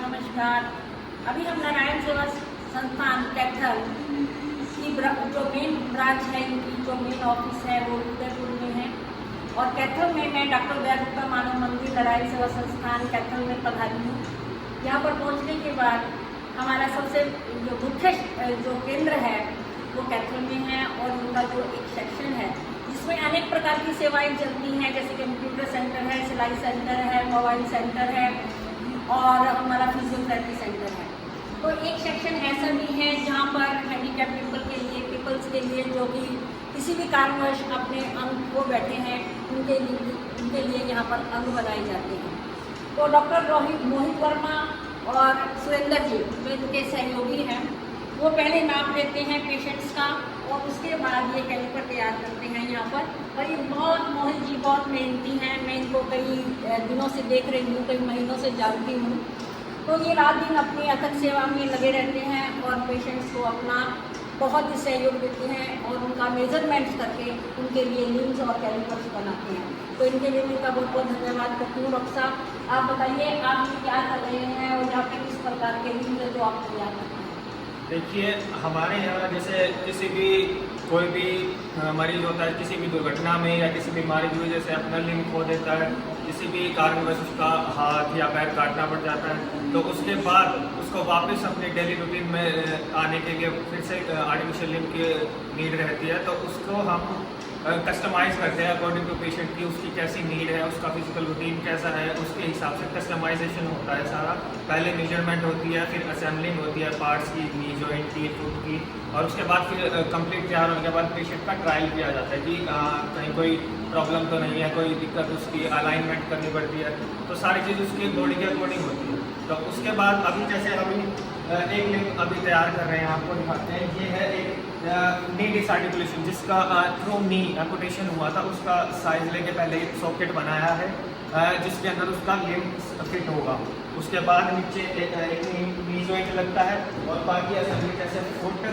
नमस्कार। अभी हम नारायण सेवा संस्थान कैथल की जो मेन ब्रांच है, इनकी जो मेन ऑफिस है वो उदयपुर में है और कैथल में मैं डॉक्टर दया गुप्ता मानव मंदिर नारायण सेवा संस्थान कैथल में पधारी हूँ। यहाँ पर पहुँचने के बाद हमारा सबसे जो मुख्य जो केंद्र है वो कैथल में है और उनका जो एक सेक्शन है जिसमें अनेक प्रकार की सेवाएं चलती हैं, जैसे कंप्यूटर सेंटर है, सिलाई सेंटर है, मोबाइल सेंटर है और हमारा फिजियोथेरेपी सेंटर है। तो एक सेक्शन ऐसा भी है जहाँ पर हैंडीकैप पीपल्स के लिए जो कि किसी भी कारणवश अपने अंग खो बैठे हैं उनके लिए यहाँ पर अंग बनाए जाते हैं। तो डॉक्टर मोहित वर्मा और सुरेंद्र जी जो इनके सहयोगी हैं वो पहले नाप लेते हैं पेशेंट्स का और उसके बाद ये कैलिपर तैयार करते हैं यहाँ पर। और ये मोहित जी बहुत मेहनती हैं, मैं इनको कई दिनों से देख रही हूँ, कई महीनों से जानती हूँ। तो ये रात दिन अपनी अथक सेवा में लगे रहते हैं और पेशेंट्स को अपना बहुत ही सहयोग देते हैं और उनका मेजरमेंट्स करके उनके लिए लिम्स और कैलिपर्स बनाते हैं। तो इनके लिए मैं इनका बहुत बहुत धन्यवाद करती हूँ। डॉक्टर साहब, आप बताइए आप क्या कर रहे हैं और यहाँ पे किस प्रकार के लिम्स जो आप तैयार करते हैं? देखिए, हमारे यहाँ जैसे किसी भी कोई भी मरीज होता है, किसी भी दुर्घटना में या किसी बीमारी की वजह से अपना लिंग खो देता है, किसी भी कारणवश उसका हाथ या पैर काटना पड़ जाता है, तो उसके बाद उसको वापस अपने डेली रूटीन में आने के लिए फिर से आर्टिफिशियल लिंग की नीड रहती है। तो उसको हम कस्टमाइज़ करते हैं अकॉर्डिंग टू पेशेंट की, उसकी कैसी नीड है, उसका फिजिकल रूटीन कैसा है, उसके हिसाब से कस्टमाइजेशन होता है सारा। पहले मेजरमेंट होती है, फिर असेंबलिंग होती है पार्ट्स की, नी जॉइंट की, फुट की, और उसके बाद फिर कंप्लीट तैयार होने के बाद पेशेंट का ट्रायल किया जाता है कि कहीं कोई प्रॉब्लम तो नहीं है, कोई दिक्कत, उसकी अलाइनमेंट करनी पड़ती है। तो सारी चीज़ उसकी बॉडी के अकॉर्डिंग होती है। तो उसके बाद अभी जैसे अभी एक लिंग अभी तैयार कर रहे हैं, आपको दिखाते हैं। ये है एक नी डिसआर्टिकुलेशन जिसका थ्रू नी एम्पुटेशन हुआ था, उसका साइज लेके पहले एक सॉकेट बनाया है जिसके अंदर उसका लिम्ब फिट होगा। उसके बाद नीचे एक नी जॉइंट लगता है और बाकी असेंबली जैसे फुट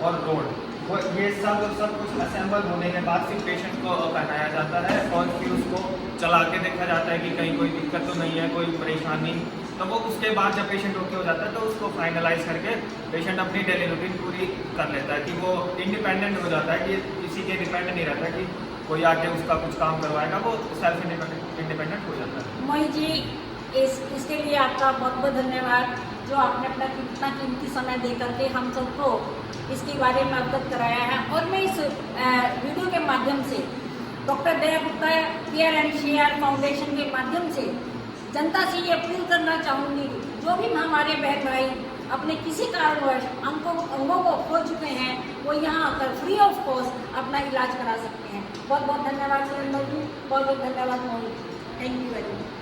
और रोड, वो ये सब कुछ असेंबल होने के बाद फिर पेशेंट को पहनाया जाता है और फिर उसको चला के देखा जाता है कि कहीं कोई दिक्कत तो नहीं है, कोई परेशानी। तो वो उसके बाद जब पेशेंट ओके हो जाता है तो उसको फाइनलाइज करके पेशेंट अपनी डेली रूटीन पूरी कर लेता है कि वो इंडिपेंडेंट हो जाता है, कि किसी के डिपेंड नहीं रहता कि कोई आके उसका कुछ काम करवाएगा, वो सेल्फ इंडिपेंडेंट हो जाता है। मोहित जी, इसके लिए आपका बहुत बहुत धन्यवाद जो आपने अपना कितना कीमती समय दे करके हम सबको इसके बारे में अवगत कराया है। और मैं इस वीडियो के माध्यम से doctor Daya Gupta care and share foundation के माध्यम से जनता से ये अपील करना चाहूँगी, जो भी हमारे बहन भाई अपने किसी कारणवश अंगों को खो चुके हैं वो यहाँ आकर फ्री ऑफ कॉस्ट अपना इलाज करा सकते हैं। बहुत बहुत धन्यवाद सुरेंद्र जी, बहुत बहुत धन्यवाद Mohit ji, thank you very much.